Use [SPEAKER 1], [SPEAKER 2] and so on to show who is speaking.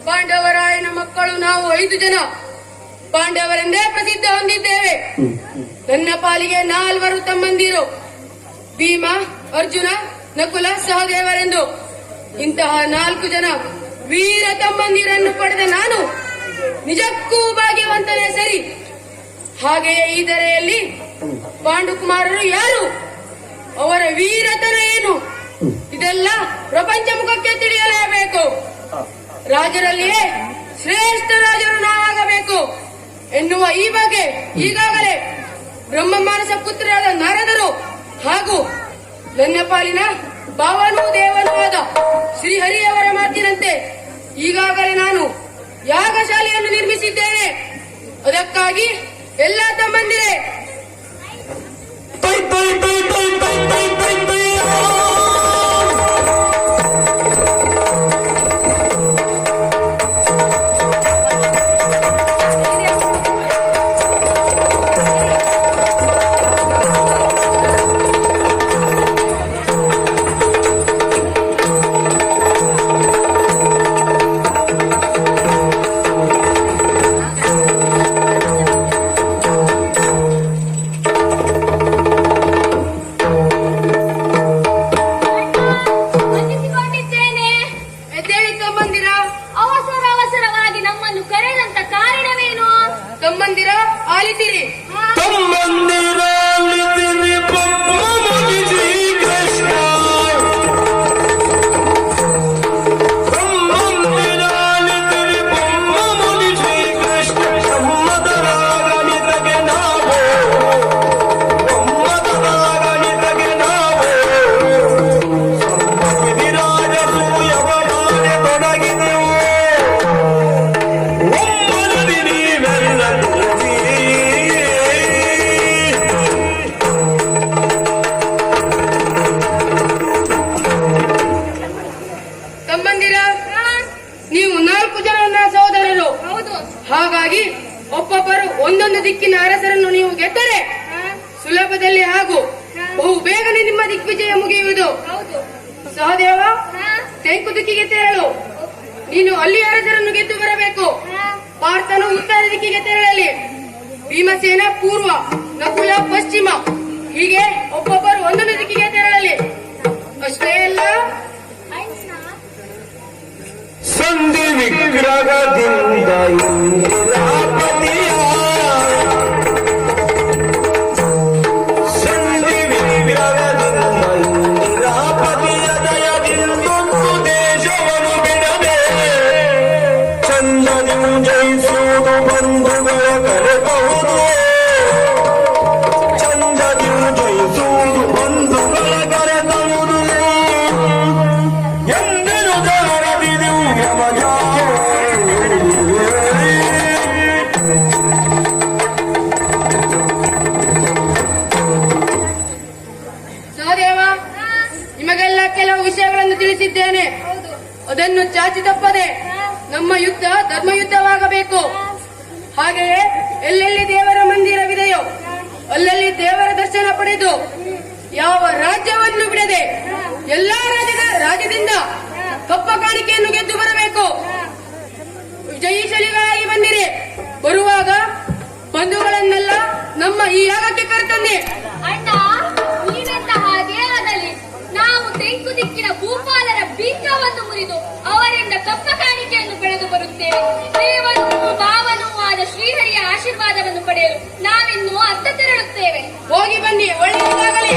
[SPEAKER 1] ಪಾಂಡವರಾಯನ ಮಕ್ಕಳು ನಾವು 5 ಜನ ಪಾಂಡವರೆಂದೇ ಪ್ರಸಿದ್ಧ ಹೊಂದಿದ್ದೇವೆ. ನನ್ನ ಪಾಲಿಗೆ 4 ತಮ್ಮಂದಿರು, ಭೀಮ, ಅರ್ಜುನ, ನಕುಲ, ಸಹದೇವರೆಂದು. ಇಂತಹ 4 ಜನ ವೀರ ತಮ್ಮಂದಿರನ್ನು ಪಡೆದ ನಾನು ನಿಜಕ್ಕೂ ಭಾಗ್ಯವಂತನೇ ಸರಿ. ಹಾಗೆಯೇ ಈ ಧರೆಯಲ್ಲಿ ಪಾಂಡುಕುಮಾರರು ಯಾರು, ಅವರ ವೀರತನ ಏನು, ಇದೆಲ್ಲ ಪ್ರಪಂಚ ಮುಖಕ್ಕೆ ತಿಳಿಯಲೇಬೇಕು. ರಾಜರಲ್ಲಿಯೇ ಶ್ರೇಷ್ಠ ರಾಜರು ನಾವಾಗಬೇಕು ಎನ್ನುವ ಈ ಬಗ್ಗೆ ಈಗಾಗಲೇ ಬ್ರಹ್ಮಮಾನಸ ಪುತ್ರರಾದ ನಾರದರು ಹಾಗೂ ನನ್ನ ಪಾಲಿನ ಭಾವನೂ ದೇವನೂ ಆದ ಶ್ರೀಹರಿಯವರ ಮಾತಿನಂತೆ ಈಗಾಗಲೇ ನಾನು ಯಾಗಶಾಲೆಯನ್ನು ನಿರ್ಮಿಸಿದ್ದೇನೆ. ಅದಕ್ಕಾಗಿ ಎಲ್ಲ ತಮ್ಮಂದಿರೇ ತಮ್ಮಂದಿರ ಆಲಿಸಿರಿ. ನೀವು 4 ಜನ ಸಹೋದರರು. ಹಾಗಾಗಿ ಒಬ್ಬೊಬ್ಬರು ಒಂದೊಂದು ದಿಕ್ಕಿನ ಅರಸರನ್ನು ನೀವು ಗೆದ್ದರೆ ಸುಲಭದಲ್ಲಿ ಹಾಗೂ ಬಹು ಬೇಗನೆ ನಿಮ್ಮ ದಿಗ್ವಿಜಯ ಮುಗಿಯುವುದು. ಸಹದೇವ, ತೆಂಕು ದಿಕ್ಕಿಗೆ ತೆರಳು. ನೀನು ಅಲ್ಲಿ ಅರಸರನ್ನು ಗೆದ್ದು ಬರಬೇಕು. ಪಾರ್ಥನು ಉತ್ತರ ದಿಕ್ಕಿಗೆ ತೆರಳಲಿ, ಭೀಮಸೇನ ಪೂರ್ವ, ನಕುಲ ಪಶ್ಚಿಮ, ಹೀಗೆ ಒಬ್ಬೊಬ್ಬರು ಒಂದೊಂದು ದಿಕ್ಕಿಗೆ ತೆರಳಲಿ. ಅಷ್ಟೇ ಅಲ್ಲ,
[SPEAKER 2] ಸಂಧಿ ವಿಗ್ರಹದಿಂದ ದೇಶವನ್ನು ಬಿಡದೆ ಚಂದನಿಂದ ಜಯಿಸುವುದು ಬಂಧುಗಳ ಕರೆಬಹುದು. ಚಂದನಿಂದ ಜಯಿಸುವುದು ಬಂಧುಗಳ ಕರೆತವು
[SPEAKER 1] ನಿಮಗೆಲ್ಲ ಕೆಲವು ವಿಷಯಗಳನ್ನು ತಿಳಿಸಿದ್ದೇನೆ. ಅದನ್ನು ಚಾಚಿ ತಪ್ಪದೆ ನಮ್ಮ ಯುದ್ಧ ಧರ್ಮಯುದ್ಧವಾಗಬೇಕು. ಹಾಗೆಯೇ ಎಲ್ಲೆಲ್ಲಿ ದೇವರ ಮಂದಿರವಿದೆಯೋ ಅಲ್ಲಲ್ಲಿ ದೇವರ ದರ್ಶನ ಪಡೆದು ಯಾವ ರಾಜ್ಯವನ್ನು ಬಿಡದೆ ಎಲ್ಲಾ ರಾಜ್ಯದಿಂದ ಕಪ್ಪ ಕಾಣಿಕೆಯನ್ನು ಗೆದ್ದು ಬರಬೇಕು. ಜಯಿಶಾಲಿಗಳಾಗಿ ಬಂದಿರಿ. ಬರುವಾಗ ಬಂಧುಗಳನ್ನೆಲ್ಲ ನಮ್ಮ ಈ ಯಾಗಕ್ಕೆ ಕರೆತಂದೆ.
[SPEAKER 3] ಅಣ್ಣ, ನೀವೆಂದ ಹಾಗೆ ಆಗಲಿ. ನಾವು ತೆಂಕು ದಿಕ್ಕಿನ ಭೂಪಾಲರ ಬಿಂಗವನ್ನು ಮುರಿದು ಅವರಿಂದ ಕಪ್ಪ ಕಾಣಿಕೆಯನ್ನು ಪಡೆದು ಬರುತ್ತೇವೆ. ದೇವನೂ ಭಾವನೂ ಆದ ಶ್ರೀಹರಿಯ ಆಶೀರ್ವಾದವನ್ನು ಪಡೆಯಲು ನಾವಿನ್ನು ಅತ್ತ ತೆರಳುತ್ತೇವೆ.
[SPEAKER 1] ಹೋಗಿ ಬನ್ನಿ, ಒಳ್ಳೆಯದಾಗಲಿ.